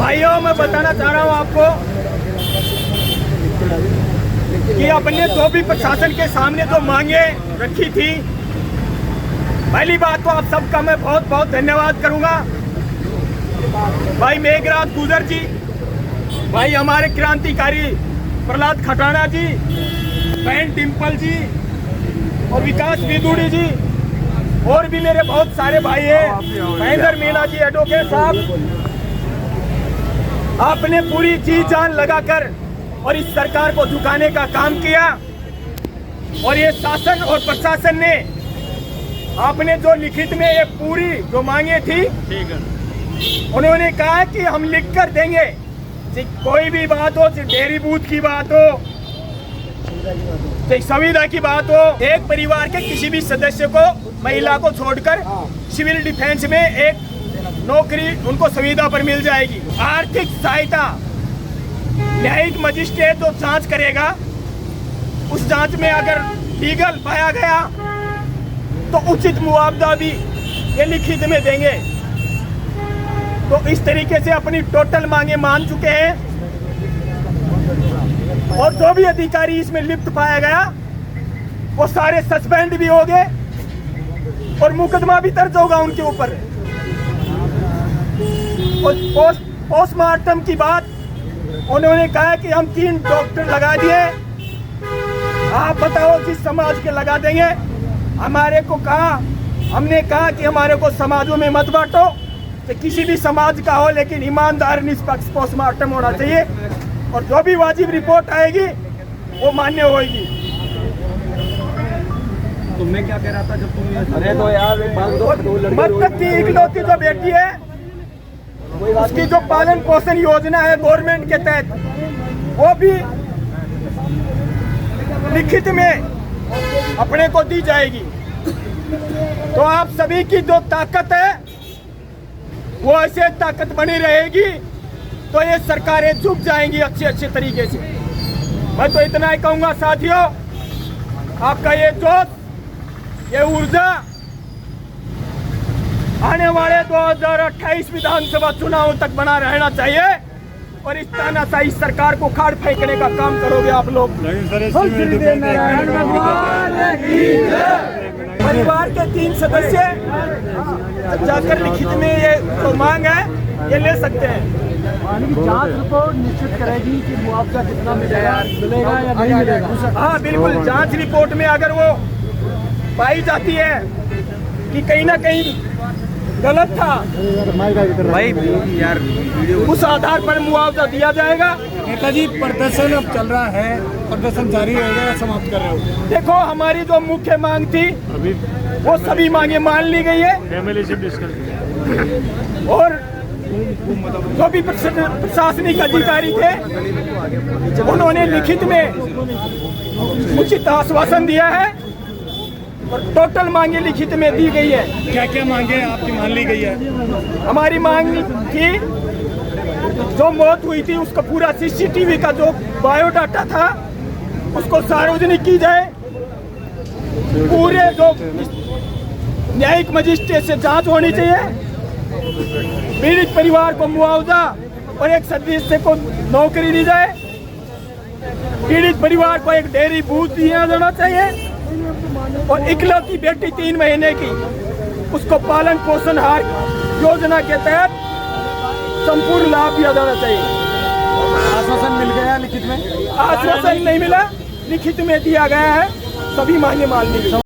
भाइयों, मैं बताना चाह रहा हूँ आपको कि अपने जो भी प्रशासन के सामने जो मांगे रखी थी, पहली बात तो आप सबका मैं बहुत बहुत धन्यवाद करूंगा। भाई मेघराज गुजर जी, भाई हमारे क्रांतिकारी प्रहलाद खटाना जी, बहन डिम्पल जी और विकास विदुड़ी जी, और भी मेरे बहुत सारे भाई हैं, महेंद्र मीणा जी, एडवोकेट साहब, आपने पूरी जी जान लगाकर और इस सरकार को झुकाने का काम किया। और ये शासन और प्रशासन ने आपने जो लिखित में ये पूरी जो मांगे थी, उन्होंने कहा कि हम लिख कर देंगे, कोई भी बात हो, डेयरी बूथ की बात हो, संविदा की बात हो, एक परिवार के किसी भी सदस्य को, महिला को छोड़कर सिविल डिफेंस में एक नौकरी उनको संविदा पर मिल जाएगी। आर्थिक सहायता, न्यायिक मजिस्ट्रेट जो जांच करेगा, उस जांच में अगर लीगल पाया गया तो उचित मुआवजा भी ये लिखित में देंगे। तो इस तरीके से अपनी टोटल मांगे मान चुके हैं और जो भी अधिकारी इसमें लिप्त पाया गया वो सारे सस्पेंड भी हो गए और मुकदमा भी दर्ज होगा उनके ऊपर। और पोस्टमार्टम की बात उन्होंने कहा कि हम 3 डॉक्टर लगा दिए, आप बताओ किस समाज के लगा देंगे। हमने कहा कि हमारे को समाजों में मत बांटो, तो किसी भी समाज का हो, लेकिन ईमानदार निष्पक्ष पोस्टमार्टम होना चाहिए और जो भी वाजिब रिपोर्ट आएगी वो मान्य होगी। तो मैं क्या कह रहा था जब तुम अरे तो यार मतलब की इकलौती जो बेटी है उसकी जो पालन पोषण योजना है गवर्नमेंट के तहत, वो भी लिखित में अपने को दी जाएगी। तो आप सभी की जो ताकत है वो ऐसे ताकत बनी रहेगी तो ये सरकारें झुक जाएंगी अच्छे तरीके से। मैं तो इतना ही कहूंगा साथियों, आपका ये जोश, ये ऊर्जा आने वाले 2028 विधानसभा चुनाव तक बना रहना चाहिए और इस तानाशाही सरकार को खाड़ फेंकने का काम करोगे आप लोग। परिवार के 3 सदस्य जाकर लिखित में ये तो मांग है, ये ले सकते हैं। जांच रिपोर्ट निश्चित करेगी कि मुआवजा कितना मिलेगा या नहीं मिलेगा। हाँ बिल्कुल, जांच रिपोर्ट में अगर वो पाई जाती है कि कहीं ना कहीं गलत था भाई यार, उस आधार पर मुआवजा दिया जाएगा। नेताजी प्रदर्शन अब चल रहा है, प्रदर्शन जारी रहेगा या समाप्त कर रहे हो? देखो, हमारी जो मुख्य मांग थी वो सभी मांगे मान ली गई है और जो भी प्रशासनिक अधिकारी थे उन्होंने लिखित में उचित आश्वासन दिया है और टोटल मांगे लिखित में दी गई है। क्या क्या मांगे आपकी मान ली गई है? हमारी मांग थी जो मौत हुई थी उसका पूरा सीसीटीवी का जो बायोडाटा था उसको सार्वजनिक की जाए, पूरे जो न्यायिक मजिस्ट्रेट से जांच होनी चाहिए, पीड़ित परिवार को मुआवजा और एक सदस्य को नौकरी दी जाए, पीड़ित परिवार को एक डेयरी बूथ दिया जाना चाहिए और इकलौती बेटी 3 महीने की उसको पालन पोषण आहार योजना के तहत संपूर्ण लाभ दिया जाना चाहिए। आश्वासन मिल गया लिखित में? आश्वासन नहीं मिला, लिखित में दिया गया है, सभी मांगे मान ली।